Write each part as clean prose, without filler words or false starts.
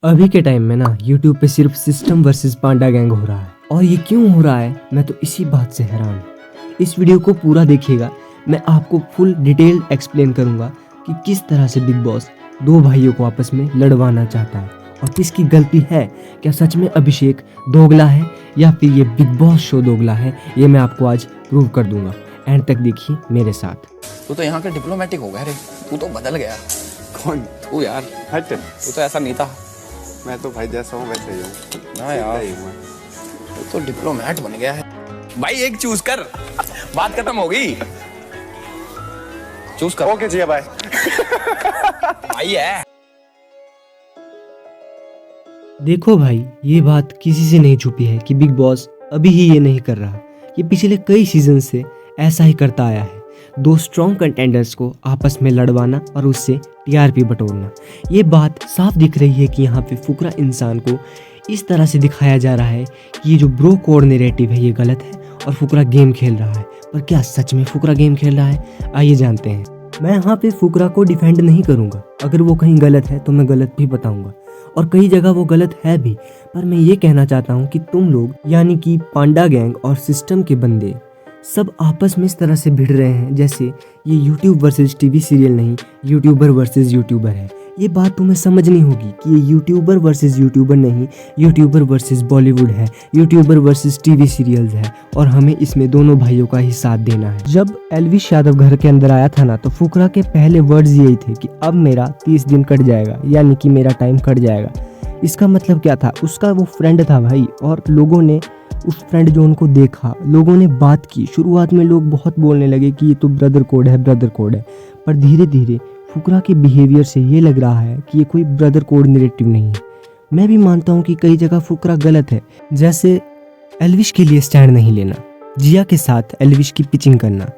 अभी के टाइम में ना यूट्यूब पे सिर्फ सिस्टम वर्सेस पांडा गैंग हो रहा है। और ये क्यों हो रहा है, मैं तो इसी बात से हैरान हूँ। इस वीडियो को पूरा देखिएगा, मैं आपको फुल डिटेल एक्सप्लेन करूंगा कि किस तरह से बिग बॉस दो भाइयों को आपस में लड़वाना चाहता है और किसकी गलती है। क्या सच में अभिषेक दोगला है या फिर ये बिग बॉस शो दोगला है, ये मैं आपको आज प्रूव कर दूंगा। एंड तक देखिए मेरे साथ। तू तो यहाँ का डिप्लोमेटिक हो गया रे, तू तो बदल गया। कौन? तू यार, हट। तू तो ऐसा नहीं था। मैं तो भाई जैसा हूँ वैसे ही हूँ। ना यार, तू तो डिप्लोमेट बन गया है। भाई एक चूज कर, बात खत्म हो गई। चूज कर। ओके जी, बाय। भाई है। देखो भाई, ये बात किसी से नहीं छुपी है कि बिग बॉस अभी ही ये नहीं कर रहा, ये पिछले कई सीजन से ऐसा ही करता आया है। दो स्ट्रॉन्ग कंटेंडर्स को आपस में लड़वाना और उससे टीआरपी बटोरना। ये बात साफ दिख रही है कि यहाँ पे फुकरा इंसान को इस तरह से दिखाया जा रहा है कि ये जो ब्रो कोड नैरेटिव है ये गलत है और फुकरा गेम खेल रहा है। पर क्या सच में फुकरा गेम खेल रहा है? आइए जानते हैं। मैं यहाँ पे फुकरा को डिफेंड नहीं करूँगा, अगर वो कहीं गलत है तो मैं गलत भी बताऊँगा और कई जगह वो गलत है भी। पर मैं ये कहना चाहता हूँ कि तुम लोग यानी कि पांडा गैंग और सिस्टम के बंदे सब आपस में इस तरह से भिड़ रहे हैं जैसे ये यूट्यूब वर्सेस टीवी सीरियल नहीं, यूट्यूबर वर्सेस यूट्यूबर है। ये बात तुम्हें समझनी होगी कि ये यूट्यूबर वर्सेस यूट्यूबर नहीं, यूट्यूबर वर्सेस बॉलीवुड है, यूट्यूबर वर्सेस टीवी सीरियल्स है और हमें इसमें दोनों भाइयों का ही साथ देना है। जब एल्विश यादव घर के अंदर आया था ना, तो फुकरा के पहले वर्ड्स यही थे कि अब मेरा 30 दिन कट जाएगा, यानी कि मेरा टाइम कट जाएगा। इसका मतलब क्या था? उसका वो फ्रेंड था भाई, और लोगों ने उस फ्रेंड जो उनको देखा, लोगों ने बात की। शुरुआत में लोग बहुत बोलने लगे कि ये तो ब्रदर कोड है, ब्रदर कोड है। पर धीरे धीरे फुकरा के बिहेवियर से ये लग रहा है कि ये कोई ब्रदर कोड नैरेटिव नहीं है। मैं भी मानता हूँ कि कई जगह फुकरा गलत है, जैसे एल्विश के लिए स्टैंड नहीं लेना, जिया के साथ एल्विश की पिचिंग करना,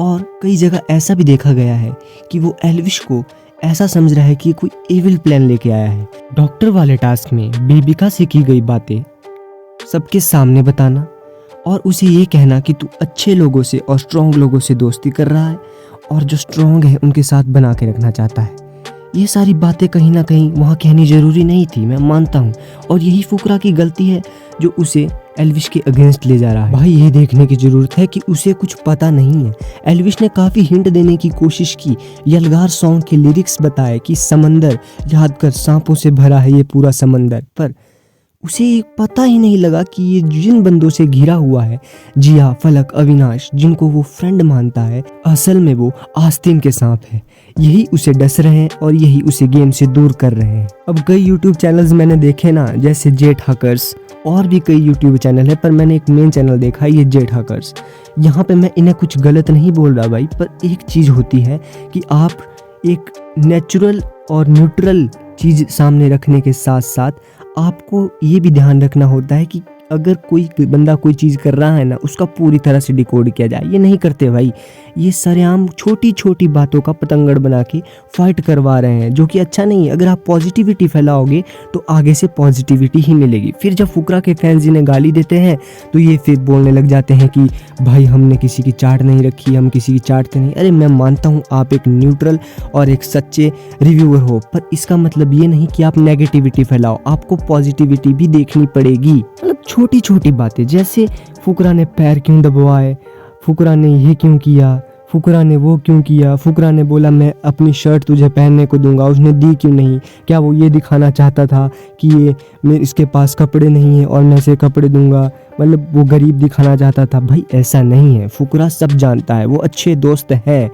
और कई जगह ऐसा भी देखा गया है कि वो एल्विश को ऐसा समझ रहा है कि कोई एविल प्लान लेके आया है। डॉक्टर वाले टास्क में बेबिका से की गई बातें सबके सामने बताना और उसे ये कहना कि तू अच्छे लोगों से और स्ट्रॉन्ग लोगों से दोस्ती कर रहा है और जो स्ट्रॉन्ग है उनके साथ बना के रखना चाहता है। ये सारी बातें कहीं ना कहीं वहाँ कहनी जरूरी नहीं थी, मैं मानता हूँ। और यही फुकरा की गलती है जो उसे एल्विश के अगेंस्ट ले जा रहा है। भाई ये देखने की जरूरत है कि उसे कुछ पता नहीं है। एल्विश ने काफ़ी हिंट देने की कोशिश की, यलगार सॉन्ग के लिरिक्स बताए कि समंदर याद कर, सांपों से भरा है ये पूरा समंदर। पर उसे पता ही नहीं लगा कि ये जिन बंदों से घिरा हुआ है, जिया, फलक, अविनाश, जिनको वो फ्रेंड मानता है, असल में वो आस्तीन के सांप है। यही उसे डस रहे हैं और यही उसे गेम से दूर कर रहे हैं। अब कई यूट्यूब चैनल्स मैंने देखे ना, जैसे जेट हैकर्स, और भी कई यूट्यूब चैनल है, पर मैंने एक मेन चैनल देखा, ये जेट हैकर्स। यहाँ पे मैं इन्हें कुछ गलत नहीं बोल रहा भाई, पर एक चीज़ होती है कि आप एक नेचुरल और न्यूट्रल चीज़ सामने रखने के साथ साथ आपको ये भी ध्यान रखना होता है कि अगर कोई बंदा कोई चीज़ कर रहा है ना, उसका पूरी तरह से डिकोड किया जाए। ये नहीं करते भाई, ये सरेआम छोटी छोटी बातों का पतंगड़ बना के फाइट करवा रहे हैं, जो कि अच्छा नहीं है। अगर आप पॉजिटिविटी फैलाओगे तो आगे से पॉजिटिविटी ही मिलेगी। फिर जब फुकरा के फैंस इन्हें गाली देते हैं तो ये फिर बोलने लग जाते हैं कि भाई हमने किसी की चाट नहीं रखी, हम किसी की चाटते नहीं। अरे मैं मानता हूँ आप एक न्यूट्रल और एक सच्चे रिव्यूअर हो, पर इसका मतलब ये नहीं कि आप नेगेटिविटी फैलाओ, आपको पॉजिटिविटी भी देखनी पड़ेगी। मतलब छोटी छोटी बातें, जैसे फुकरा ने पैर क्यों दबवाए, फुकरा ने ये क्यों किया, फुकरा ने वो क्यों किया, फुकरा ने बोला मैं अपनी शर्ट तुझे पहनने को दूंगा, उसने दी क्यों नहीं? क्या वो ये दिखाना चाहता था कि ये इसके पास कपड़े नहीं है और मैं इसे कपड़े दूंगा? मतलब वो गरीब दिखाना चाहता था? भाई ऐसा नहीं है, फुकरा सब जानता है, वो अच्छे दोस्त है।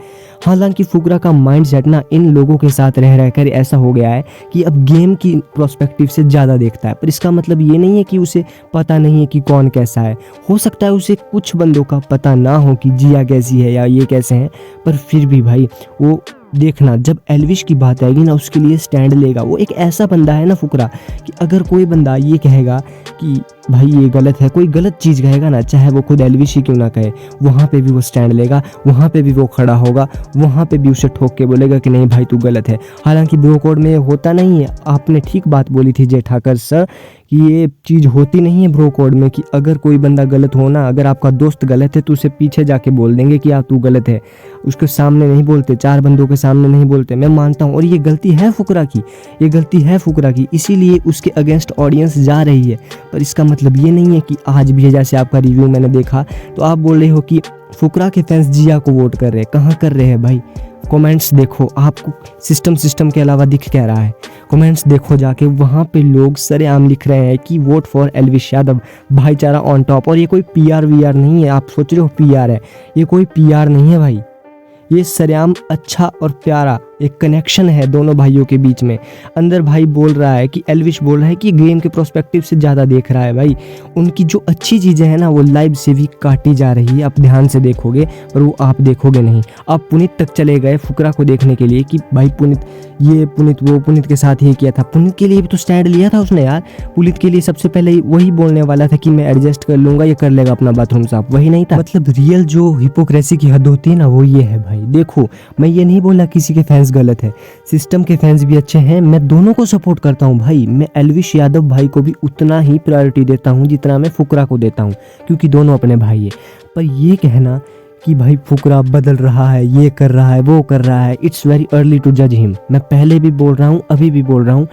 हालांकि फुकरा का माइंडसेट ना इन लोगों के साथ रह रहकर ऐसा हो गया है कि अब गेम की प्रोस्पेक्टिव से ज़्यादा देखता है। पर इसका मतलब ये नहीं है कि उसे पता नहीं है कि कौन कैसा है। हो सकता है उसे कुछ बंदों का पता ना हो कि जिया कैसी है या ये कैसे हैं, पर फिर भी भाई वो देखना, जब एल्विश की बात आएगी ना उसके लिए स्टैंड लेगा। वो एक ऐसा बंदा है ना फुकरा कि अगर कोई बंदा ये कहेगा कि भाई ये गलत है, कोई गलत चीज़ कहेगा ना, चाहे वो खुद एलविश ही क्यों ना कहे, वहाँ पे भी वो स्टैंड लेगा, वहाँ पे भी वो खड़ा होगा, वहाँ पे भी उसे ठोक के बोलेगा कि नहीं भाई तू गलत है। हालांकि ब्रो कोड में होता नहीं है, आपने ठीक बात बोली थी जय ठाकर सर कि ये चीज़ होती नहीं है ब्रो कोड में कि अगर कोई बंदा गलत हो ना, अगर आपका दोस्त गलत है तो उसे पीछे जाके बोल देंगे कि यार तू गलत है, उसके सामने नहीं बोलते, 4 बंदों के सामने नहीं बोलते। मैं मानता हूँ और ये गलती है फुकरा की, ये गलती है फुकरा की, इसीलिए उसके अगेंस्ट ऑडियंस जा रही है। पर इसका मतलब ये नहीं है कि आज भी है, जैसे आपका रिव्यू मैंने देखा तो आप बोल रहे हो कि फुकरा के फैंस जिया को वोट कर रहे हैं। कहाँ कर रहे हैं भाई? कमेंट्स देखो, आपको सिस्टम के अलावा दिख क्या रहा है? कमेंट्स देखो जाके, वहाँ पे लोग सरेआम लिख रहे हैं कि वोट फॉर एलविश यादव, भाईचारा ऑन टॉप। और ये कोई पीआर वीआर नहीं है, आप सोच रहे हो पीआर है, ये कोई पीआर नहीं है भाई, ये सरेआम अच्छा और प्यारा एक कनेक्शन है दोनों भाइयों के बीच में। अंदर भाई बोल रहा है कि एलविश बोल रहा है कि गेम के प्रोस्पेक्टिव से ज़्यादा देख रहा है भाई, उनकी जो अच्छी चीज़ें हैं ना वो लाइव से भी काटी जा रही है। आप ध्यान से देखोगे पर वो आप देखोगे नहीं। आप पुनीत तक चले गए फुकरा को देखने के लिए कि भाई पुनीत ये, पुनीत वो, पुनीत के साथ ये किया था। पुनीत के लिए भी तो स्टैंड लिया था उसने यार, पुनीत के लिए सबसे पहले वही बोलने वाला था कि मैं एडजस्ट कर लूँगा, ये कर लेगा अपना बाथरूम साफ, वही नहीं था। मतलब रियल जो हिपोक्रेसी की हद होती है ना वो ये है भाई। देखो मैं ये नहीं बोला किसी के फैंस गलत है, सिस्टम के फैंस भी अच्छे हैं, मैं दोनों को सपोर्ट करता हूँ भाई। मैं एलविश यादव भाई को भी उतना ही प्रायोरिटी देता हूँ जितना मैं फुकरा को देता हूँ, क्योंकि दोनों अपने भाई है। पर ये कहना कि भाई फुकरा बदल रहा है, ये कर रहा है, वो कर रहा है, इट्स वेरी अर्ली टू जज हिम। मैं पहले भी बोल रहा हूँ, अभी भी बोल रहा हूँ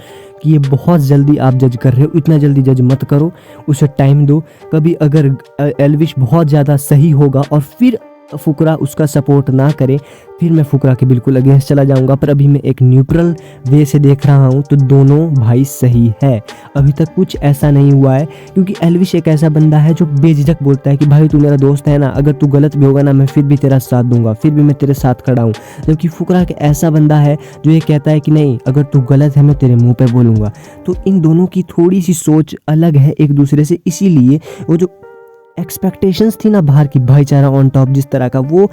कि ये बहुत जल्दी आप जज कर रहे हो, इतना जल्दी जज मत करो, उसे टाइम दो। कभी अगर एलविश बहुत ज़्यादा सही होगा और फिर फुकरा उसका सपोर्ट ना करे, फिर मैं फुकरा के बिल्कुल अगेंस्ट चला जाऊंगा। पर अभी मैं एक न्यूट्रल वे से देख रहा हूं तो दोनों भाई सही है। अभी तक कुछ ऐसा नहीं हुआ है, क्योंकि एलविश एक ऐसा बंदा है जो बेझिझक बोलता है कि भाई तू मेरा दोस्त है ना, अगर तू गलत भी होगा ना मैं फिर भी तेरा साथ दूंगा, फिर भी मैं तेरे साथ खड़ा हूँ। जबकि फुकरा के ऐसा बंदा है जो ये कहता है कि नहीं अगर तू गलत है मैं तेरे मुँह पर बोलूँगा। तो इन दोनों की थोड़ी सी सोच अलग है एक दूसरे से, इसीलिए वो जो एक्सपेक्टेशंस थी ना बाहर की, भाईचारा ऑन टॉप जिस तरह का, वो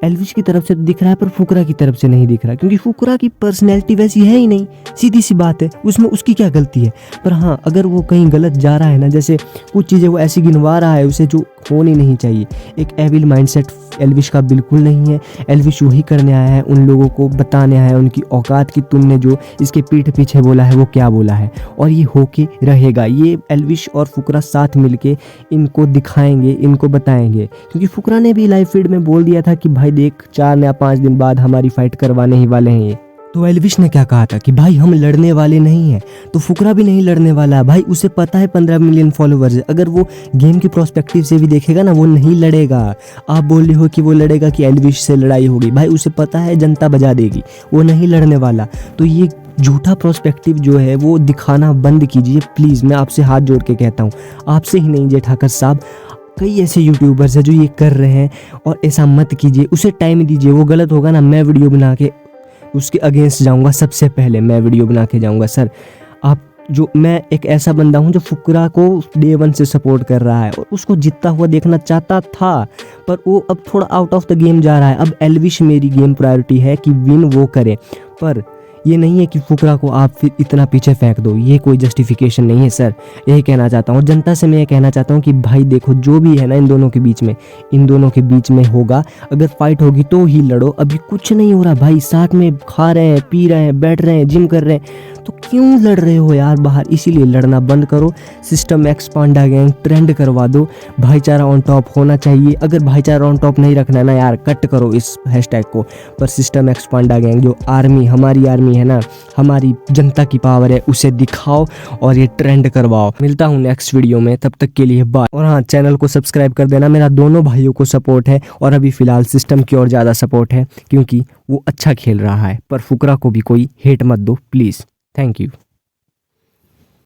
एलविश की तरफ से दिख रहा है पर फुकरा की तरफ से नहीं दिख रहा, क्योंकि फुकरा की पर्सनैलिटी वैसी है ही नहीं, सीधी सी बात है, उसमें उसकी क्या गलती है। पर हाँ अगर वो कहीं गलत जा रहा है ना, जैसे कुछ चीज़ें वो ऐसी गिनवा रहा है उसे जो होनी नहीं चाहिए, एक एविल माइंडसेट एलविश का बिल्कुल नहीं है। एलविश वही करने आया है, उन लोगों को बताने आया है उनकी औकात की तुमने जो इसके पीठ पीछे बोला है वो क्या बोला है, और ये होके रहेगा। ये एलविश और फुकरा साथ मिलके इनको दिखाएंगे, इनको बताएंगे, क्योंकि फुकरा ने भी लाइव फीड में बोल दिया था कि भाई देख 4 या 5 दिन बाद हमारी फाइट करवाने ही वाले हैं ये। तो एलविश ने क्या कहा था कि भाई हम लड़ने वाले नहीं हैं, तो फुकरा भी नहीं लड़ने वाला है भाई। उसे पता है 15 मिलियन फॉलोवर्स है, अगर वो गेम की प्रोस्पेक्टिव से भी देखेगा ना वो नहीं लड़ेगा। आप बोल रहे हो कि वो लड़ेगा कि एलविश से लड़ाई होगी, भाई उसे पता है जनता बजा देगी, वो नहीं लड़ने वाला। तो ये झूठा प्रोस्पेक्टिव जो है वो दिखाना बंद कीजिए प्लीज़, मैं आपसे हाथ जोड़ के कहता हूँ, आपसे ही नहीं जय ठाकर साहब, कई ऐसे यूट्यूबर्स हैं जो ये कर रहे हैं, और ऐसा मत कीजिए, उसे टाइम दीजिए। वो गलत होगा ना मैं वीडियो बना के उसके अगेंस्ट जाऊंगा, सबसे पहले मैं वीडियो बना के जाऊंगा। सर आप जो, मैं एक ऐसा बंदा हूं जो फुकरा को डे 1 से सपोर्ट कर रहा है और उसको जीतता हुआ देखना चाहता था, पर वो अब थोड़ा आउट ऑफ द गेम जा रहा है। अब एलविश मेरी गेम प्रायोरिटी है कि विन वो करे, पर ये नहीं है कि फुकरा को आप फिर इतना पीछे फेंक दो, ये कोई जस्टिफिकेशन नहीं है सर। यही कहना चाहता हूँ, और जनता से मैं ये कहना चाहता हूँ कि भाई देखो जो भी है ना इन दोनों के बीच में, इन दोनों के बीच में होगा, अगर फाइट होगी तो ही लड़ो। अभी कुछ नहीं हो रहा भाई, साथ में खा रहे हैं, पी रहे हैं, बैठ रहे हैं, जिम कर रहे हैं, तो क्यों लड़ रहे हो यार बाहर? इसीलिए लड़ना बंद करो, सिस्टम एक्सपांडा गैंग ट्रेंड करवा दो, भाईचारा ऑन टॉप होना चाहिए। अगर भाईचारा ऑन टॉप नहीं रखना है ना यार, कट करो इस हैशटैग को, पर सिस्टम एक्सपांडा गैंग जो आर्मी, हमारी आर्मी है ना, हमारी जनता की पावर है, उसे दिखाओ और ये ट्रेंड करवाओ। मिलता हूँ नेक्स्ट वीडियो में, तब तक के लिए बाय। और हाँ, चैनल को सब्सक्राइब कर देना, मेरा दोनों भाइयों को सपोर्ट है, और अभी फिलहाल सिस्टम की ओर ज़्यादा सपोर्ट है क्योंकि वो अच्छा खेल रहा है। पर फुकरा को भी कोई हेट मत दो प्लीज़। Thank you.